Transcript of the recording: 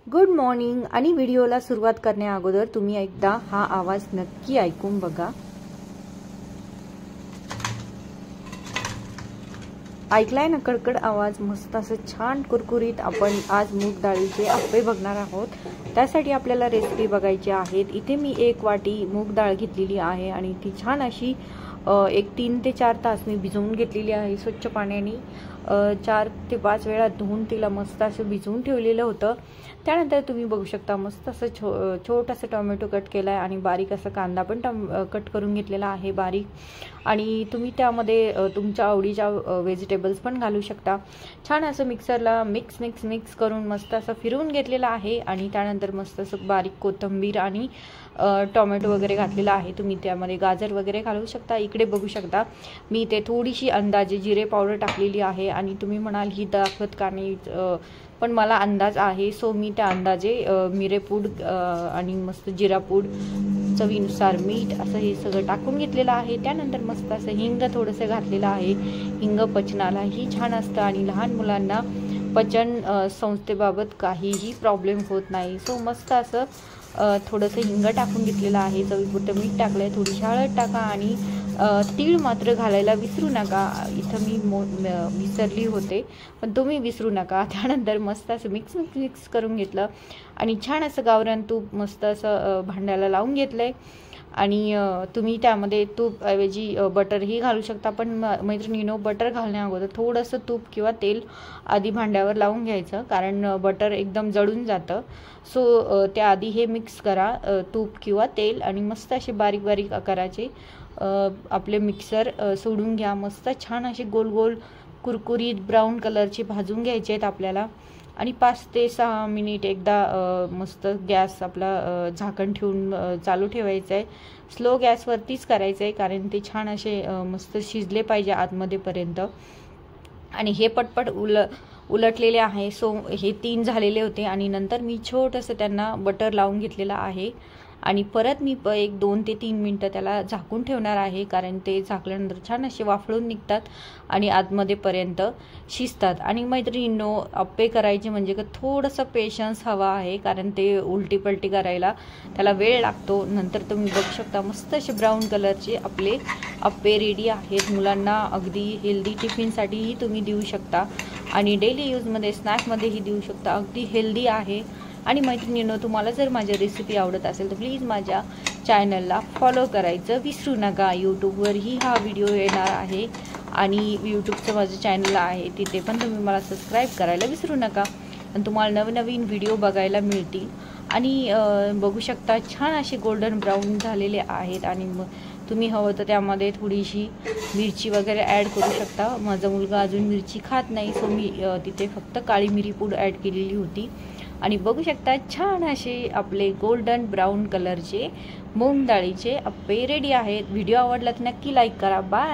Good morning. आणि व्हिडिओला सुरुवात करण्या अगोदर तुम्ही एकदा हा आवाज नक्की ऐकून बघा। ऐकलाय ना कडकड आवाज? मस्त असं छान कुरकुरीत आपण आज मूग डाळीचे आप्पे बघणार आहोत। त्यासाठी आपल्याला रेसिपी बघायची आहेत। इथे मी 1 वाटी मूग डाळ घेतलेली आहे आणि ती छान अशी 3 ते 4 तास मी भिजवून घेतलेली आहे स्वच्छ पाण्याने। 4 ते 5 वेळा धुवून तिला मस्त असं भिजवून ठेवलेलं होतं। त्यानंतर तुम्ही बघू शकता मस्त असं छोटासा टोमॅटो कट केलाय आणि बारीक असा कांदा पण कट करून घेतलेला आहे बारीक। आणि तुम्ही त्यामध्ये तुमच्या आवडीच्या व्हेजिटेबल्स पण घालू शकता। छान असं मिक्सरला मिक्स करून मस्त असं फिरवून घेतलेलं आहे। आणि त्यानंतर मस्त असं बारीक कोथिंबीर आणि टोमॅटो वगैरे घातलेला आहे। तुम्ही त्यामध्ये गाजर वगैरे घालू शकता। इकडे बघू शकता मी ते थोडीशी अंदाजे जिरे पावडर टाकलेली आहे। आणि तुम्ही म्हणाल ही दाखवत का नाही, पण मला अंदाज आहे सो मी त्या अंदाजे मिरेपूड आणि मस्त जिरापूड, चवीनुसार मीठ असं हे सगळं टाकून घेतलेलं आहे। त्यानंतर मस्त असं हिंग थोडंसं घातलेलं आहे। हिंग पचनालाही छान असतं आणि लहान मुलांना पचन संस्थेबाबत काहीही प्रॉब्लेम होत नाही। सो मस्त असं थोडंसं हिंग टाकून घेतलेलं आहे। चवीपुरतं मीठ टाकलंय, थोडीशी हळद टाका आणि तीळ मात्र घालायला विसरू नका। इथं मी विसरली होते, पण तुम्ही विसरू नका। त्यानंतर मस्त असं मिक्स करून घेतलं आणि छान असं गावरान तूप मस्त असं भांड्याला लावून घेतलंय। आणि तुम्ही त्यामध्ये तूप ऐवजी बटरही घालू शकता, पण मैत्रिणींनो बटर घालण्या अगोदर थोडंसं तूप किंवा तेल आधी भांड्यावर लावून घ्यायचं, कारण बटर एकदम जळून जातं। सो त्याआधी हे मिक्स करा तूप किंवा तेल, आणि मस्त असे बारीक आकाराचे आपले मिक्सर सोडून घ्या। मस्त छान असे गोल गोल कुरकुरीत ब्राऊन कलरचे भाजून घ्यायचे आहेत आपल्याला। आणि 5 ते 6 मिनिट एकदा मस्त गॅस आपला झाकण ठेवून चालू ठेवायचं आहे। स्लो गॅसवरतीच करायचं आहे, कारण ते छान असे मस्त शिजले पाहिजे आतमध्ये पर्यंत। आणि हे पटपट उलटलेले आहे। सो हे 3 झालेले होते आणि नंतर मी छोटंसं त्यांना बटर लावून घेतलेलं आहे। आणि परत मी 2 ते 3 मिनटं त्याला झाकून ठेवणार आहे, कारण ते झाकल्यानंतर छान असे वाफळून निघतात आणि आतमध्ये पर्यंत शिजतात। आणि मैत्रिणींनो, आप्पे करायचे म्हणजे का थोडंसं पेशन्स हवा आहे, कारण ते उलटी पलटी करायला त्याला वेळ लागतो। नंतर तुम्ही बघू शकता मस्त असे ब्राऊन कलरचे आपले आप्पे रेडी आहेत। मुलांना अगदी हेल्दी टिफिनसाठीही तुम्ही देऊ शकता आणि डेली यूजमध्ये स्नॅकमध्येही देऊ शकता। अगदी हेल्दी आहे। आणि मैत्रिणींनो, तुम्हाला जर माझी रेसिपी आवडत असेल तर प्लीज माझ्या चॅनलला फॉलो करायचं विसरू नका। यूट्यूबवरही हा व्हिडिओ येणार आहे आणि यूट्यूबचं माझं चॅनल आहे तिथे पण तुम्ही मला सबस्क्राईब करायला विसरू नका, आणि तुम्हाला नवनवीन व्हिडिओ बघायला मिळतील। आणि बघू शकता छान असे गोल्डन ब्राऊन झालेले आहेत। आणि मग तुम्ही हवं तर त्यामध्ये थोडीशी मिरची वगैरे ॲड करू शकता। माझा मुलगा अजून मिरची खात नाही, सो मी तिथे फक्त काळी मिरी पूड ॲड केलेली होती। आणि बघू शकता छान असे आपले गोल्डन ब्राऊन कलरचे मूग डाळीचे आप्पे रेडी आहेत। व्हिडिओ आवडला तर नक्की लाईक करा। बाय।